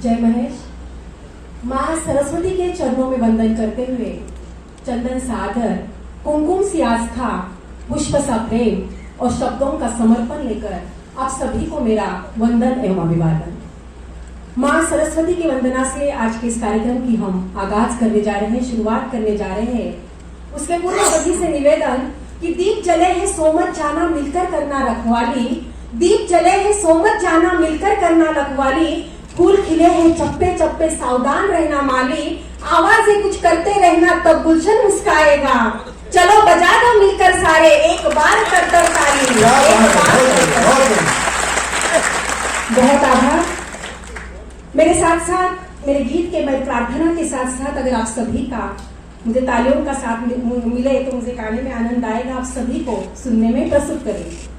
जय महेश। माँ सरस्वती के चरणों में वंदन करते हुए चंदन सागर, कुमकुम सी आस्था, पुष्प सा प्रेम और शब्दों का समर्पण लेकर आप सभी को मेरा वंदन एवं अभिवादन। माँ सरस्वती की वंदना से आज के इस कार्यक्रम की हम आगाज करने जा रहे हैं, शुरुआत करने जा रहे हैं। उसके पूर्व सभी से निवेदन कि दीप जले हैं सोमत जाना मिलकर करना रखवाली, दीप जले हैं सोमत जाना मिलकर करना रखवाली, फूल खिले हैं चप्पे चप्पे सावधान रहना माली, आवाजें कुछ करते रहना तब गुलशन मुस्काएगा, चलो बजा दो मिलकर सारे एक बार कर ताली। बहुत आभार। मेरे साथ साथ मेरे गीत के मैं प्रार्थना के साथ साथ अगर आप सभी का मुझे तालियों का साथ मिले तो मुझे गाने में आनंद आएगा। आप सभी को सुनने में प्रस्तुत करें।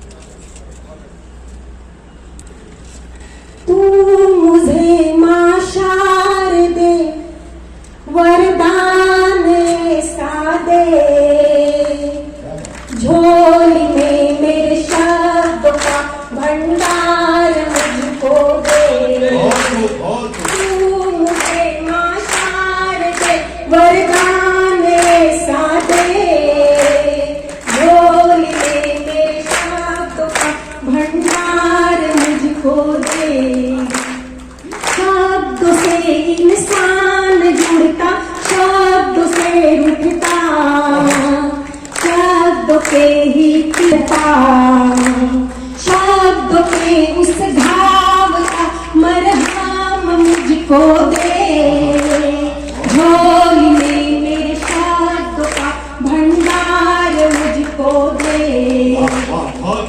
तू मुझे माँ शारदे वरदान ऐसा दे, झोली में मेरे शब्दों का भंडार मुझको दे। तू मुझे माँ शारदे वरदान ऐसा दे, झोली में मेरे शब्दों का भंडार मुझको दे। शब्दों से इंसान जुड़ता, शब्दों से रुकता, शब्दों के ही पिता, शब्दों के उस घाव का मरहम मुझको दे। झोली में मेरे शब्दों का भंडार मुझको दे।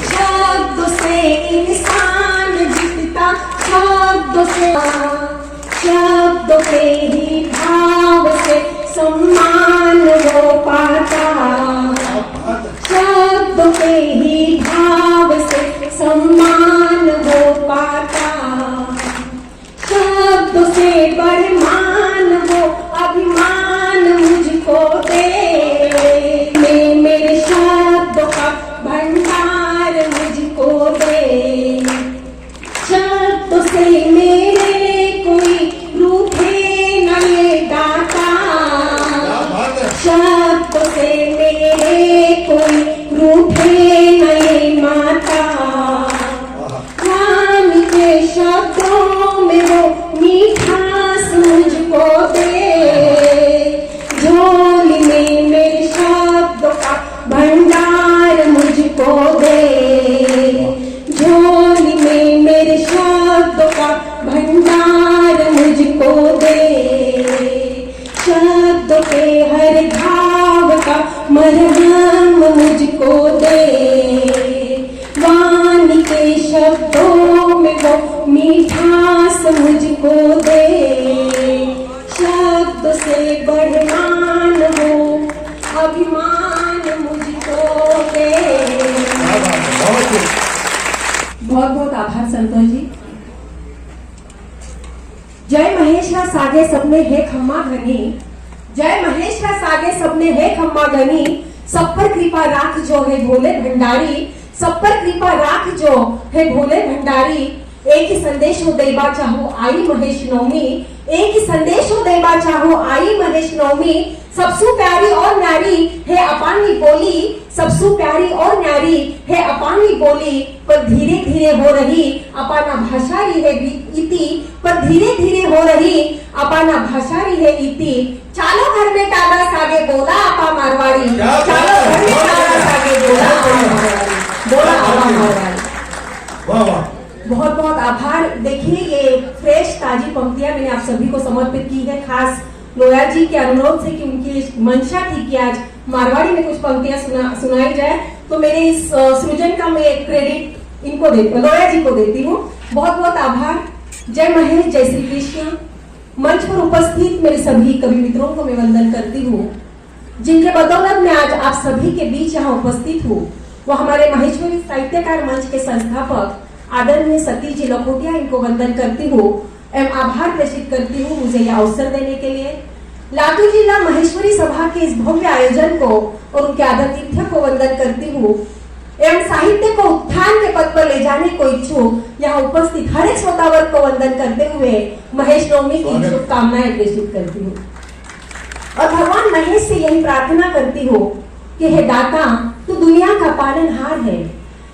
शब्दों से इंसान जीतता, शब्दों से, शब्दों के ही भाव से सम्मान वो पाता, शब्दों के ही भाव से सम्मान वो पाता, शब्दों से बरमान वो अभिमान मुझको दे। मेरे शब्दों का भंडार मुझको दे। शब्दों से मेरे कोई रूठे न ये दाता, शब्दों से मेरे कोई रूठे न ये माता। राम के शब्दों में वो मीठास मुझको दे। झोली में मेरे शब्दों का भंडार मुझको दे। झोली में मेरे शब्दों का भंडार मुझको दे। शब्दों के हर घाव का मरहम मुझको दे। वाणी के शब्दों में वो मीठास मुझको दे। शब्द से बढ़मान हो अभिमान मुझको दे। बहुत बहुत आभार संतोष जी। जय महेश का सागे सपने है खम्मा घनी, जय महेश का सागे सपने है खम्मा घनी, सब पर कृपा राख जो है भोले भंडारी, सब पर कृपा राख जो है भोले भंडारी। एक ही संदेश हो देबा चाहो आई महेश नवमी, एक ही संदेश हो देबा चाहो आई महेश नवमी। सबसु प्यारी और न्यारी है अपानी बोली, सबसु प्यारी और न्यारी है अपानी बोली, पर धीरे धीरे हो रही अपाना भाषा री है इति, पर धीरे धीरे हो रही अपाना भाषा री है इति। चालो घर में टागा सागे बोला आपा मारवाड़ी, चालो घर में टागा सागे बोला आपा मारवाड़ी, बोला आपा मारवाड़ी। बहुत बहुत आभार। देखिए ये फ्रेश ताजी पंक्तियां मैंने आप सभी को समर्पित की है, खास लोया जी के अनुरोध से कि उनकी मंशा थी कि आज मारवाड़ी में कुछ पंक्तियां सुनाई जाए, तो मेरे इस सृजन का मैं क्रेडिट इनको देती, लोया जी को देती हूँ। बहुत बहुत आभार। जय महेश, जय श्री कृष्ण। मंच पर उपस्थित मेरे सभी कवि मित्रों को मैं वंदन करती हूँ, जिनके बदौलत मैं आज आप सभी के बीच यहाँ उपस्थित हूँ। वो हमारे महेश्वरी साहित्यकार मंच के संस्थापक आदरणीय सतीश जी लखोटिया, इनको वंदन करती हूँ एवं आभार प्रेषित करती हूँ मुझे यह अवसर देने के लिए। लातूर जिला महेश्वरी सभा के इस भव्य आयोजन को और उनके आदरणीय को वंदन करती हूँ। एवं साहित्य को उत्थान के पद पर ले जाने को इच्छुक यहाँ उपस्थित हर एक श्रोता वर्ग को वंदन करते हुए महेश नवमी की शुभकामनाएं प्रेषित करती हूँ और भगवान महेश से यही प्रार्थना करती हूँ कि हे दाता तू दुनिया का पालनहार है,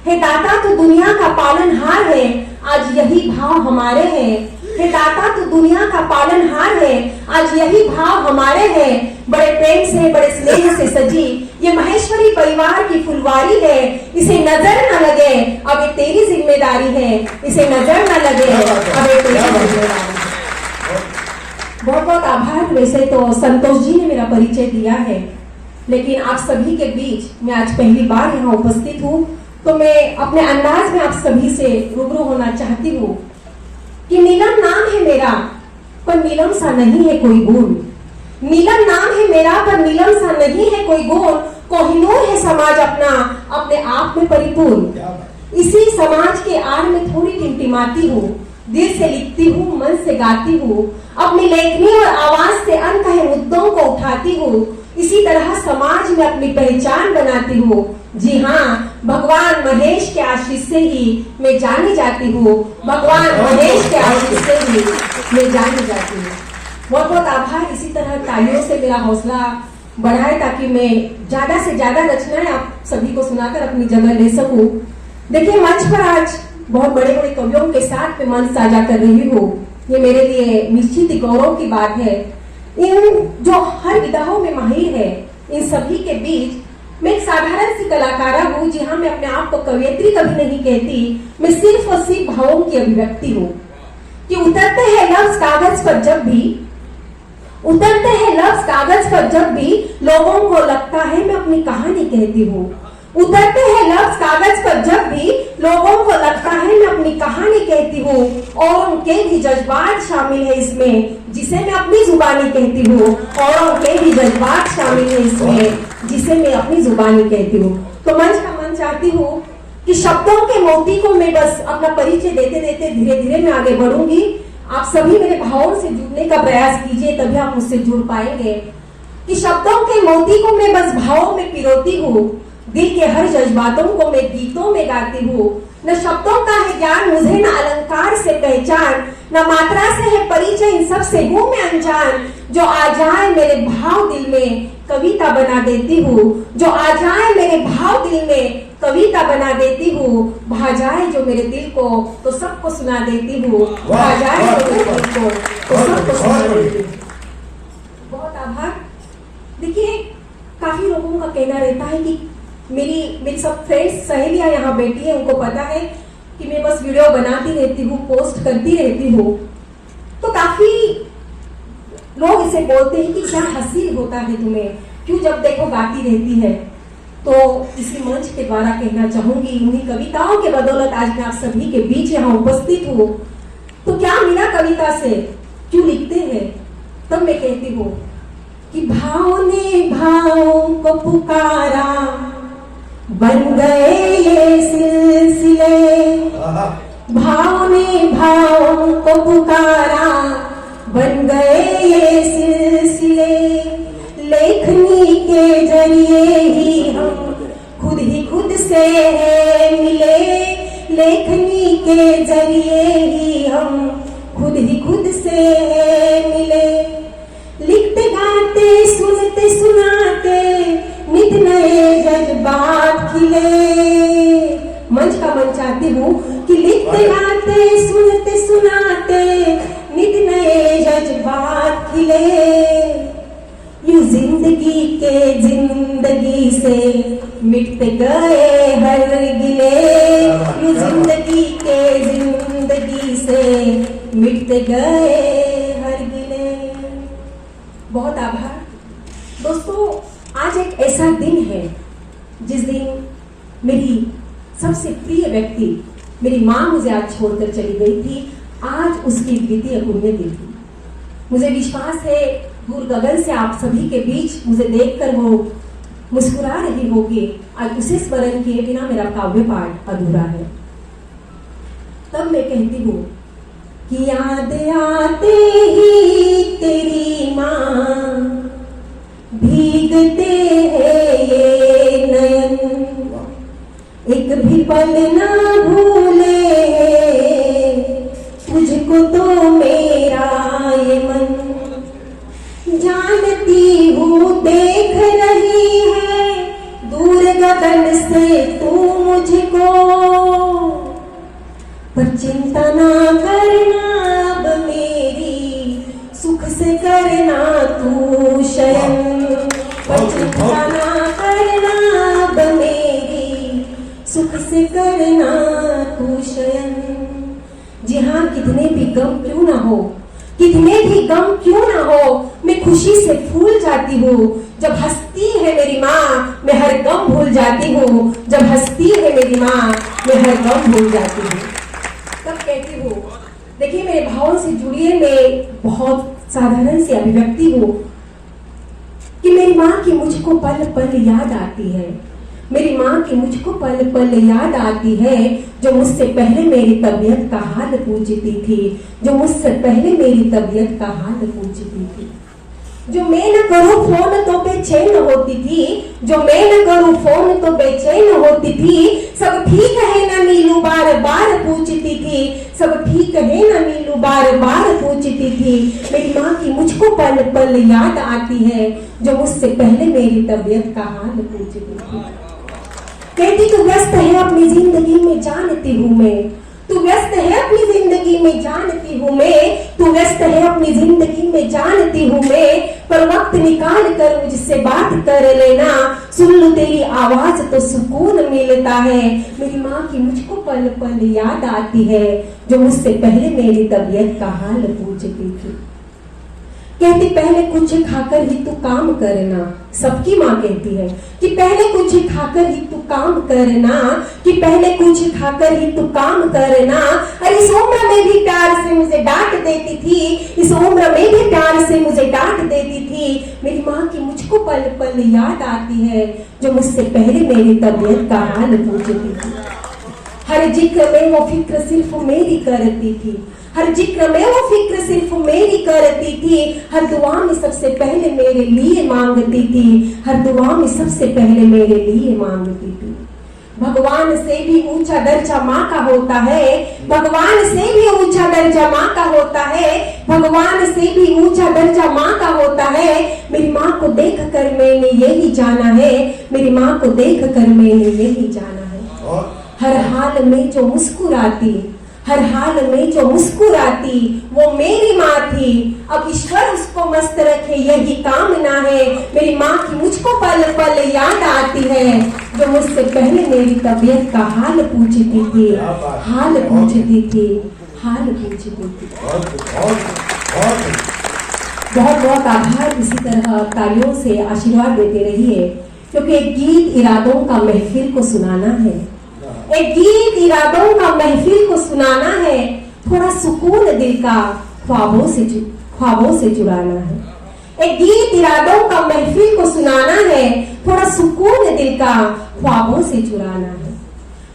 हे दाता तू दुनिया का पालनहार है, आज यही भाव हमारे हैं। हे दाता तू दुनिया का पालनहार है, आज यही भाव हमारे हैं। बड़े प्रेम से बड़े स्नेह से सजी ये महेश्वरी परिवार की फुलवारी है, इसे नजर न लगे अब ये तेरी जिम्मेदारी है, इसे नजर न लगे अब ये तेरी जिम्मेदारी है। बहुत बहुत आभार। वैसे तो संतोष जी ने मेरा परिचय दिया है, लेकिन आप सभी के बीच मैं आज पहली बार यहाँ उपस्थित हूँ, तो मैं अपने अंदाज में आप सभी से रूबरू होना चाहती हूँ कि नीलम नाम है मेरा पर नीलम सा नहीं है कोई गुण, नीलम नाम है मेरा पर नीलम सा नहीं है कोई गुण, कोहिनूर है समाज अपना अपने आप में परिपूर्ण। इसी समाज के आड़ में थोड़ी टिमटिमाती हूँ, दिल से लिखती हूँ, मन से गाती हूँ, अपनी लेखनी और आवाज से अनकहे मुद्दों को उठाती हूँ, इसी तरह समाज में अपनी पहचान बनाती हूँ। जी हाँ, भगवान महेश के आशीष से ही मैं जानी जाती हूँ, भगवान महेश के आशीष से ही मैं जानी जाती हूँ। बहुत बहुत आभार। इसी तरह तालियों से मेरा हौसला बढ़ाए ताकि मैं ज्यादा से ज्यादा रचनाएं आप सभी को सुनाकर अपनी जगह ले सकूं। देखिए, मंच पर आज बहुत बड़े बड़े कवियों के साथ में मंच साझा कर रही हूँ, ये मेरे लिए निश्चित ही गौरव की बात है। इन जो हर विधाओं में माहिर है, इन सभी के बीच मैं एक साधारण सी कलाकारा हूँ। जी हाँ, मैं अपने आप को कवयित्री कभी नहीं कहती, मैं सिर्फ और सिर्फ भावों की अभिव्यक्ति हूँ कि उतरते हैं लफ्ज कागज पर जब भी, उतरते हैं लफ्ज कागज पर जब भी लोगों को लगता है मैं अपनी कहानी कहती हूँ, उतरते हैं लफ्ज कागज पर जब भी लोगों को लगता है मैं अपनी कहानी कहती हूँ, और उनके भी जज्बात शामिल है इसमें जिसे मैं अपनी जुबानी कहती हूँ, और उनके भी जज्बात शामिल है इसमें जिसे मैं अपनी जुबानी कहती हूँ। तो मंच का मन चाहती हूँ कि शब्दों के मोती को मैं बस अपना परिचय देते देते धीरे धीरे मैं आगे बढ़ूंगी। आप सभी मेरे भावों से जुड़ने का प्रयास कीजिए, तभी आप मुझसे जुड़ पाएंगे। कि शब्दों के मोती को मैं बस भावों में पिरोती हूँ, दिल के हर जज्बातों को मैं गीतों में गाती हूँ। न शब्दों का है ज्ञान मुझे, न अलंकार से पहचान, न मात्रा से है परिचय, इन सब से हूँ मैं अनजान। जो आ जाए मेरे भाव दिल में कविता बना देती हूँ, जो आ जाए मेरे भाव दिल में कविता बना देती हूँ, भा जाए जो मेरे दिल को तो सबको सुना देती हूँ, भा जाए जो मेरे दिल को तो सबको सुना देती हूँ। बहुत आभार। देखिए, काफी लोगों का कहना रहता है कि मेरी सब फ्रेंड्स सहेलियां यहाँ बैठी है, उनको पता है कि मैं बस वीडियो बनाती रहती हूँ, पोस्ट करती रहती हूँ। तो काफी लोग इसे बोलते हैं कि क्या हासिल होता है तुम्हें, क्यों जब देखो गाती रहती है। तो इसी मंच के द्वारा कहना चाहूंगी, उन्हीं कविताओं के बदौलत आज मैं आप सभी के बीच यहाँ उपस्थित हूँ। तो क्या मिला कविता से, क्यों लिखते हैं? तब मैं कहती हूँ कि भाव ने भावों को पुकारा, बन गए ये सिलसिले, भाव ने भावों को पुकारा, बन गए ये सिलसिले। लेखनी के जरिए ही हम खुद से मिले, लेखनी के जरिए ही हम खुद से मिले। लिखते गाते सुनते सुनाते नित नए जज्बात खिले। मंच का मन चाहती हूँ कि लिखते गाते सुनते सुनाते नित नए जज्बात खिले। यूं जिंदगी से मिटते गए हर गिले, यूं जिंदगी से मिटते गए हर गिले। बहुत आभार। दोस्तों, आज एक ऐसा दिन है जिस दिन मेरी सबसे प्रिय व्यक्ति, मेरी माँ मुझे आज छोड़कर चली गई थी। आज उसकी द्वितीय पुण्यतिथि थी। मुझे विश्वास है दूर गगन से आप सभी के बीच मुझे देखकर वो मुस्कुरा रही होगी। आज उसे स्मरण किए बिना मेरा काव्य पाठ अधूरा है। तब मैं कहती हूँ कि याद आते ही तेरी माँ भीगते हैं ये नयन, एक पल ना भूले, तुझको तो मेरा ये मन जानती हूँ देख रही है दूर गगन से तू मुझको, पर चिंता ना करना अब मेरी, सुख से करना तू शयन, पर चिंता ना करना अब मेरी, सुख से करना तू शयन। जी हाँ, कितने भी गम क्यों ना हो, कितने भी गम क्यों ना हो, मैं खुशी से फूल जाती हूँ। जब हंसती है मेरी माँ मैं हर गम भूल जाती हूँ, जब हंसती है मेरी माँ मैं हर गम भूल जाती हूँ। तब कहती हूँ, देखिए मेरे भावों से जुड़िए, मैं बहुत साधारण सी अभिव्यक्ति हूँ कि मेरी माँ की मुझको पल पल याद आती है, मेरी माँ की मुझको पल पल याद आती है, जो मुझसे पहले मेरी तबीयत का हाल पूछती थी, जो मुझसे पहले मेरी तबीयत का हाल पूछती थी। जो मैं न करूं फोन तो बेचैन होती थी, जो मैं न करूं फोन तो बेचैन होती थी, सब ठीक है ना नीलू बार बार पूछती थी, सब ठीक है ना नीलू बार बार पूछती थी। मेरी माँ की मुझको पल पल याद आती है, जो मुझसे पहले मेरी तबीयत का हाल पूछती थी। कहती तू व्यस्त है अपनी जिंदगी में जानती हूँ मैं, तू व्यस्त है अपनी जिंदगी में जानती हूँ मैं, तू व्यस्त है अपनी जिंदगी में जानती हूँ मैं, पर वक्त निकाल कर मुझसे बात कर लेना, सुन लूं तेरी आवाज तो सुकून मिलता है। मेरी माँ की मुझको पल पल याद आती है, जो मुझसे पहले मेरी तबीयत का हाल पूछती थी। कहती पहले कुछ खाकर ही तू काम करना, सबकी माँ कहती है कि पहले कुछ खाकर ही तू काम करना, कि पहले कुछ खाकर ही तू काम करना। और इस उम्र में भी प्यार से मुझे डांट देती थी, इस उम्र में भी प्यार से मुझे डांट देती थी। मेरी माँ की मुझको पल पल याद आती है, जो मुझसे पहले मेरी तबीयत का हाल पूछती थी। हर जिक्र में वो फिक्र सिर्फ मेरी करती थी, हर जिक्र में वो फिक्र सिर्फ मेरी करती थी, हर दुआ में सबसे पहले मेरे लिए मांगती थी, हर दुआ में सबसे पहले मेरे लिए मांगती थी। भगवान से भी ऊंचा दर्जा माँ का होता है, भगवान से भी ऊंचा दर्जा माँ का होता है, भगवान से भी ऊंचा दर्जा माँ का होता है। मेरी माँ को देख कर मैंने यही जाना है, मेरी माँ को देख कर मैंने यही जाना है। हर हाल में जो मुस्कुराती, हर हाल में जो मुस्कुराती वो मेरी माँ थी, अब ईश्वर उसको मस्त रखे यही कामना है। मेरी माँ की मुझको पल पल याद आती है, जो मुझसे पहले मेरी तबीयत का हाल पूछती थी, हाल पूछती थी, हाल पूछती थी। बहुत बहुत आभार। इसी तरह तालियों से आशीर्वाद देते रहिए, क्योंकि एक गीत इरादों का महफिल को सुनाना है, एक गीत इरादों का महफिल को सुनाना है, थोड़ा सुकून दिल का ख्वाबों से जुड़ाना है। एक गीत इरादों का महफिल को सुनाना है, थोड़ा सुकून दिल का ख्वाबों से जुड़ाना है।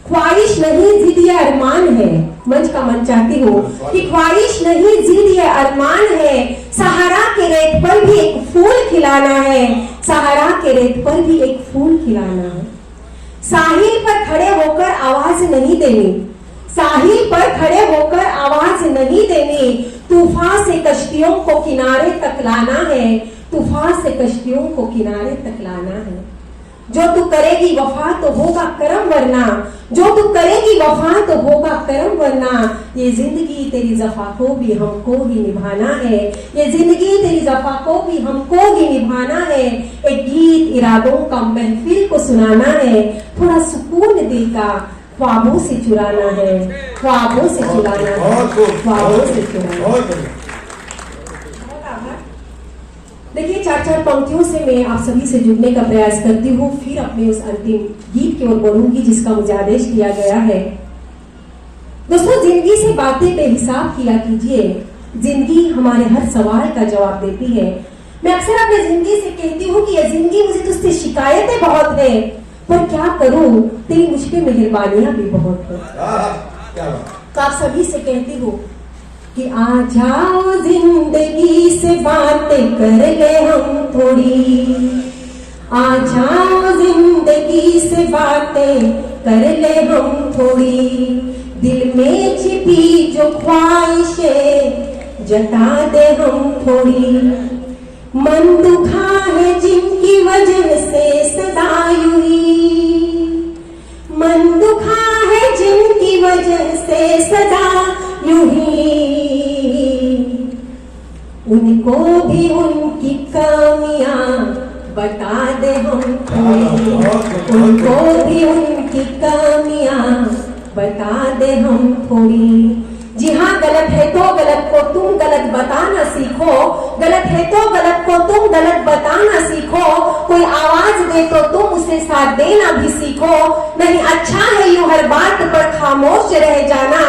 ख्वाहिश नहीं जिद ये अरमान है, मंच का मन चाहती हूँ कि ख्वाहिश नहीं जिद ये अरमान है, सहारा के रेत पर भी एक फूल खिलाना है, सहारा के रेत पर भी एक फूल खिलाना है। साहिल पर खड़े होकर आवाज नहीं देनी, साहिल पर खड़े होकर आवाज नहीं देनी, तूफान से कश्तियों को किनारे तक लाना है, तूफान से कश्तियों को किनारे तक लाना है। जो तू करेगी वफा तो होगा करम वरना, जो तू करेगी वफा तो होगा करम वरना, ये जिंदगी तेरी जफा को भी हमको ही निभाना है, ये जिंदगी तेरी जफा को भी हमको ही निभाना है। एक गीत इरादों का महफिल को सुनाना है, थोड़ा सुकून दिल का ख्वाबों से चुराना है, ख्वाबों से चुराना है, ख्वाबों से चुराना है। देखिए, चार चार पंक्तियों से मैं आप सभी से जुड़ने का प्रयास करती हूँ, फिर अपने उस अंतिम गीत की ओर बढ़ूंगी जिसका मुझे आदेश दिया गया है। दोस्तों, जिंदगी से बातें बेहिसाब किया कीजिए, जिंदगी हमारे हर सवाल का जवाब देती है। मैं अक्सर अपनी जिंदगी से कहती हूँ कि ये जिंदगी मुझे तुझसे शिकायतें बहुत है, पर क्या करूँ, तेरी मुझ पे मेहरबानियां भी बहुत है। तो आप सभी से कहती हूँ कि आ जाओ जिंदगी से बातें कर ले हम थोड़ी, आ जाओ जिंदगी से बातें कर ले हम थोड़ी, दिल में छिपी जो ख्वाहिशें जता दे हम थोड़ी। मन दुखा है जिनकी वजह से सदा यूं ही, मन दुखा है जिनकी वजह से सदा यूं ही, उनको भी उनकी कमियां बता दे हम थोड़ी, उनको भी उनकी कमियां बता दे हम थोड़ी। जी हाँ, गलत है तो गलत को तुम गलत बताना सीखो, गलत है तो गलत को तुम गलत बताना सीखो, कोई आवाज दे तो तुम उसे साथ देना भी सीखो। नहीं अच्छा है यूं हर बात पर खामोश रह जाना,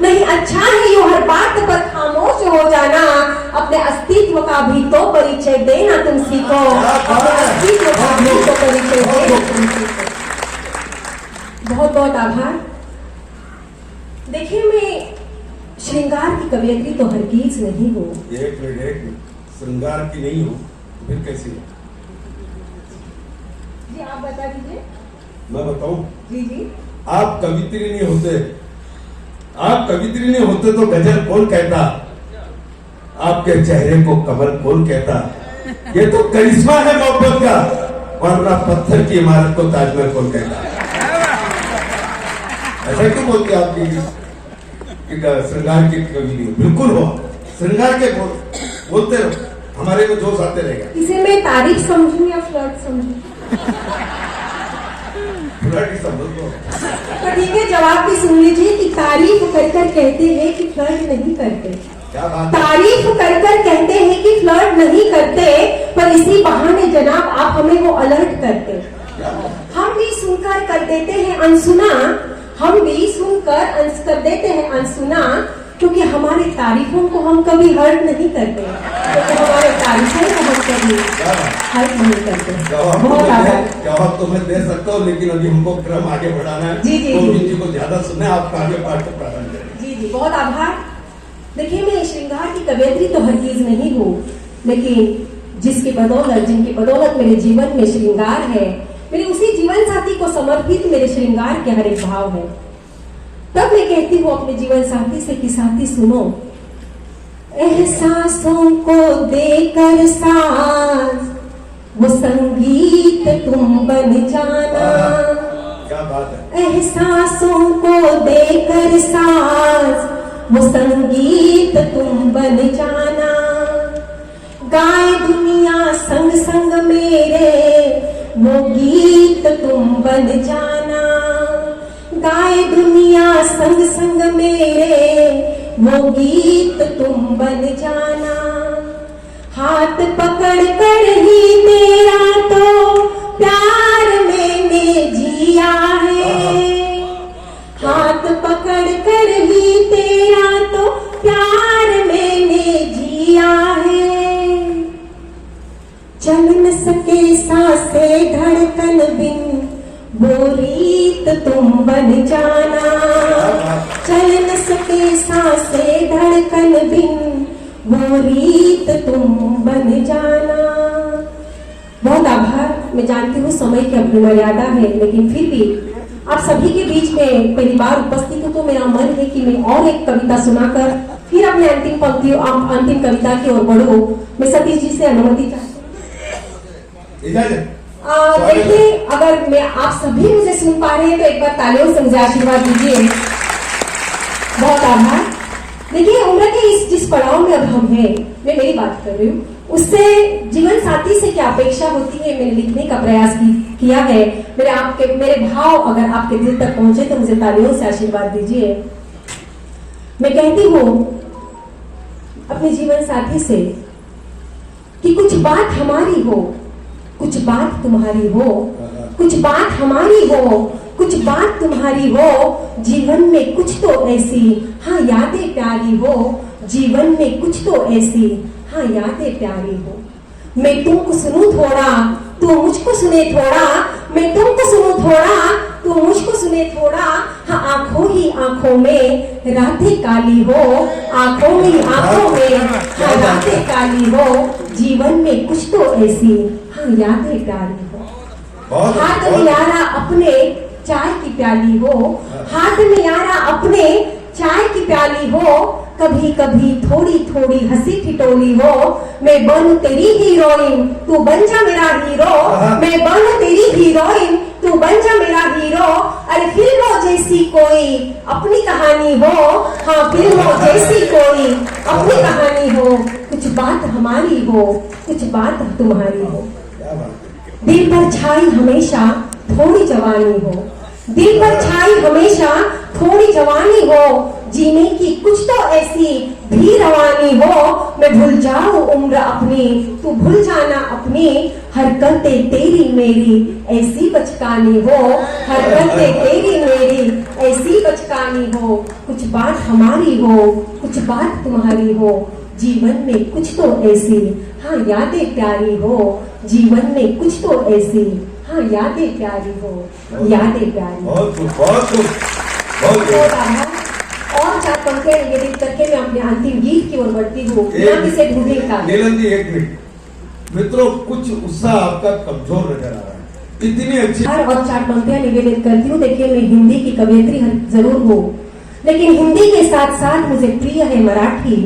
नहीं अच्छा है यूं हर बात पर खामोश हो जाना, अपने अस्तित्व का भी तो परिचय देना तुम सीखो, अपने अस्तित्व का भी तो परिचय देना तुम सीखो। बहुत बहुत आभार। देखिए, मैं श्रृंगार की कवयित्री तो हरगिज नहीं हूँ। एक श्रृंगार की नहीं हो फिर कैसी हो? जी आप बता दीजिए। मैं बताऊं? जी जी। आप कवित्री नहीं होते, आप कवित्री नहीं होते तो गजल कौन कहता, आपके चेहरे को कमल कौन कहता। ये तो करिश्मा है मोहब्बत का, वरना पत्थर की इमारत को ताजमहल कौन कहता। ऐसा क्यों बोलते आपकी श्रृंगार के कवि नहीं? बिल्कुल हो, श्रृंगार के बोलते रहो, हमारे को जोश आते रहेगा। इसे मैं तारीफ समझूं या फ्लर्ट समझूं? फ्लर्ट ही समझ लो। तो ठीक है, जवाब भी सुन लीजिए कि तारीफ कर कर कहते हैं कि फ्लर्ट नहीं करते। क्या बात है? तारीफ कर कर कहते हैं कि फ्लर्ट नहीं करते, पर इसी बहाने जनाब आप हमें वो अलर्ट करते। हम भी सुनकर कर देते हैं अनसुना, हम भी सुनकर कर देते हैं अनसुना, क्योंकि हमारी तारीफों को हम कभी हर्ट नहीं करते, क्योंकि हमारे तारीफों को हम कभी हर्ट नहीं करते। बहुत आभार। जवाब तो मैं दे सकता हूँ, लेकिन अभी हमको क्रम आगे बढ़ाना है। जी जी जी को ज्यादा सुनना है, आप आगे पाठ को प्रारंभ करें। जी जी, बहुत आभार। देखिए, मैं श्रृंगार की कवयित्री तो हरगिज नहीं हूँ, लेकिन जिसकी बदौलत जिनकी बदौलत मेरे जीवन में श्रृंगार है, मेरे उसी जीवन साथी को समर्पित मेरे श्रृंगार के हर एक भाव है। तब मैं कहती हूँ अपने जीवन साथी से कि साथी सुनो, एहसासों को देकर साज वो संगीत तुम बन जाना। क्या बात है? एहसासों को देकर साज वो संगीत तुम बन जाना, गाए दुनिया संग संग मेरे वो गीत तुम बन जाना, गाए दुनिया संग संग मेरे वो गीत तुम बन जाना। हाथ पकड़ कर ही मेरा तो प्यार मैंने जिया है, हाथ पकड़ कर ही तेरा तो प्यार मैंने जिया है। चल न सके सांसें धड़कन बिन वो रीत तुम बन जाना, चल न सके सांसें धड़कन बिन वो रीत तुम बन जाना। बहुत आभार। मैं जानती हूँ समय की अपनी मर्यादा है, लेकिन फिर भी आप सभी के बीच में पहली बार उपस्थित हूँ, तो मेरा मन है कि मैं और एक कविता सुनाकर फिर अपने अंतिम पंक्तियों अंतिम कविता की ओर बढ़ूं। मैं सतीश जी से अनुमति चाहती हूँ। देखिए, अगर मैं आप सभी मुझे सुन पा रहे हैं तो एक बार तालियों से मुझे आशीर्वाद दीजिए। बहुत आभार। देखिए, उम्र के इस जिस पड़ाव में अब हम हैं, मैं मेरी बात कर रही हूँ, उससे जीवन साथी से क्या अपेक्षा होती है, मैंने लिखने का प्रयास किया है। मेरे भाव अगर आपके दिल तक पहुंचे तो मुझे तालियों से आशीर्वाद दीजिए। मैं कहती हूँ अपने जीवन साथी से कि कुछ बात हमारी हो, कुछ बात तुम्हारी हो, कुछ बात हमारी हो, कुछ बात तुम्हारी हो, जीवन में कुछ तो ऐसी हाँ यादें प्यारी हो, जीवन में कुछ तो ऐसी हाँ यादें प्यारी हो। मैं तुमको सुनूं थोड़ा, तू मुझको सुने थोड़ा, मैं तुमको सुनूं थोड़ा, तू मुझको सुने थोड़ा, हाँ आंखों ही आंखों में रातें काली हो, आंखों ही आंखों में हाँ रातें काली हो, जीवन में कुछ तो ऐसी हाँ यादें प्यारी हो। हाथ मिलाना अपने चाय की प्याली हो, हाथ में यारा अपने चाय की प्याली हो, कभी कभी थोड़ी थोड़ी हंसी ठिठोली हो, मैं बनूं तेरी हीरोइन तू बन जा मेरा हीरो, मैं बनूं तेरी हीरोइन तू बन जा मेरा हीरो, अरे फिल्मों जैसी कोई अपनी कहानी हो, हाँ फिल्मों जैसी कोई अपनी कहानी हो, कुछ बात हमारी हो, कुछ बात तुम्हारी हो, दिल पर छाई हमेशा थोड़ी जवानी हो, दिल पर छाई हमेशा थोड़ी जवानी हो, जीने की कुछ तो ऐसी भी रवानी हो, मैं भूल जाऊं उम्र अपनी तू भूल जाना अपनी, हरकतें तेरी मेरी ऐसी बचकानी हो, हरकतें तेरी मेरी ऐसी बचकानी हो, कुछ बात हमारी हो, कुछ बात तुम्हारी हो, जीवन में कुछ तो ऐसी हाँ यादें प्यारी हो, जीवन में कुछ तो ऐसी हाँ यादें प्यारी हो, यादें प्यारी हो। बहुत आभार। और 4 पंक्तियां निवेदित करके मैं अपने अंतिम गीत की ओर बढ़ती हूँ। नीलम जी 1 मिनट, मित्रों कुछ उत्साह आपका कमजोर नजर आ रहा है, इतनी अच्छी और 4 पंक्तियां निवेदित करती हूँ। देखिए मैं हिंदी की कवयित्री जरूर हूँ, लेकिन हिंदी के साथ साथ मुझे प्रिय है मराठी,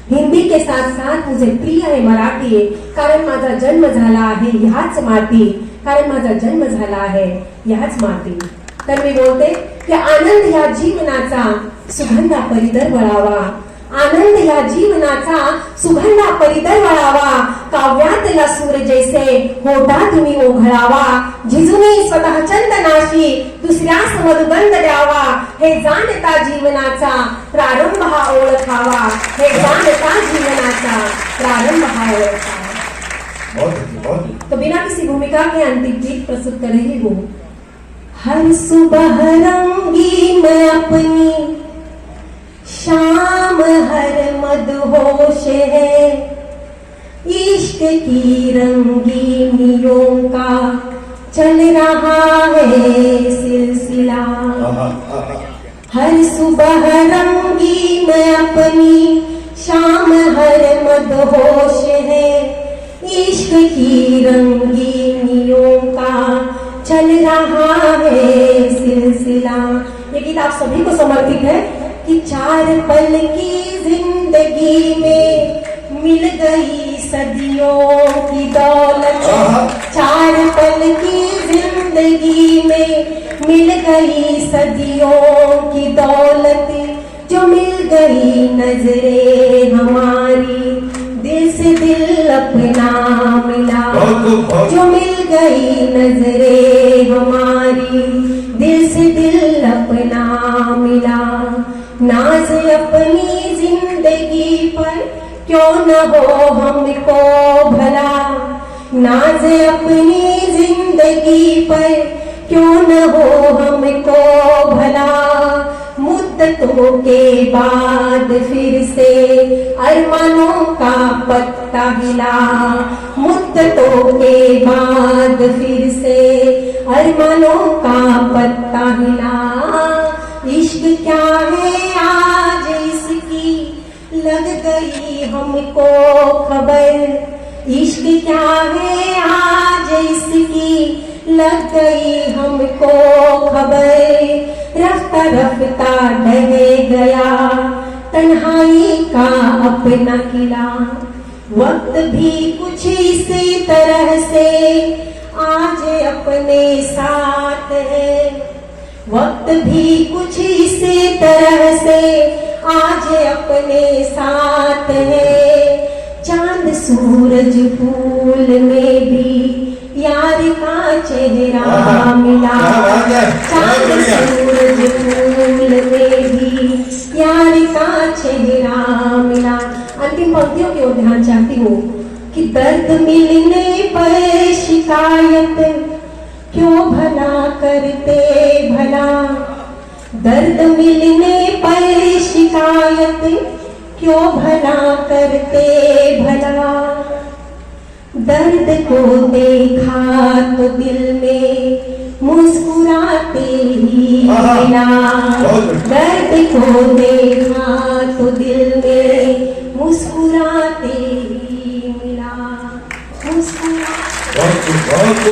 हिंदी के साथ साथ मुझे प्रिय है मराठी, कारण माझा जन्म झाला आहे ह्याच माती, कारण माझा जन्म झाला आहे ह्याच माती। तर मी बोलते की आनंद या जीवनाचा सुगंधा परिदर वळावा, आनंद या जीवनाचा सुगंधा परिदर वळावा, काव्यातला सूर जैसे होता तुम्ही ओघळावा, झिजुनी स्वतः चंदनाशी दुसऱ्यास मधुगंध द्यावा, हे जाणता जीवनाचा प्रारंभ हा ओळखावा, हे जाणता जीवनाचा प्रारंभ हा ओळखावा। तो बिना किसी भूमिका के अंतिम गीत प्रस्तुत कर रही हूँ। हर सुबह रंगी मैं अपनी, शाम हर मदहोश है, इश्क की रंगीनियों का चल रहा है सिलसिला। हर सुबह रंगी मैं अपनी, शाम हर मदहोश है, इश्क की रंगीनियों का चल रहा है सिलसिला। ये गीत आप सभी को समर्पित है कि 4 पल की जिंदगी में मिल गई सदियों की दौलत, 4 पल की जिंदगी में मिल गई सदियों की दौलत, जो मिल गई नजरे हमारी दिल से दिल अपना मिला, जो मिल गई नजरे हमारी दिल से दिल अपना मिला। नाज अपनी जिंदगी पर क्यों न हो हमको भला, नाज अपनी जिंदगी पर क्यों न हो हमको भला, मुद्दतों के बाद फिर से अरमानों का पत्ता हिला, मुद्दतों के बाद फिर से अरमानों का पत्ता हिला। इश्क क्या है आज इसकी लग गई हमको खबर, इश्क क्या है आज इसकी लग गई हमको खबर, रफ्ता रफ्ता ढह गया तन्हाई का अपना किला, वक्त भी कुछ इसी तरह से आज अपने साथ है, वक्त भी कुछ इसी तरह से आज अपने साथ है, चांद सूरज फूल में भी यार का चेहरा मिला, चांद सूरज फूल में भी यार का चेहरा मिला। अंतिम पंक्तियों की ओर ध्यान चाहती हूँ कि दर्द मिलने पर शिकायत क्यों भला करते भला, दर्द मिलने पर शिकायत क्यों भला करते भला, दर्द को देखा तो दिल में मुस्कुराते ही मिला, दर्द को देखा तो दिल में मुस्कुराते ही मिला, मुस्कुराते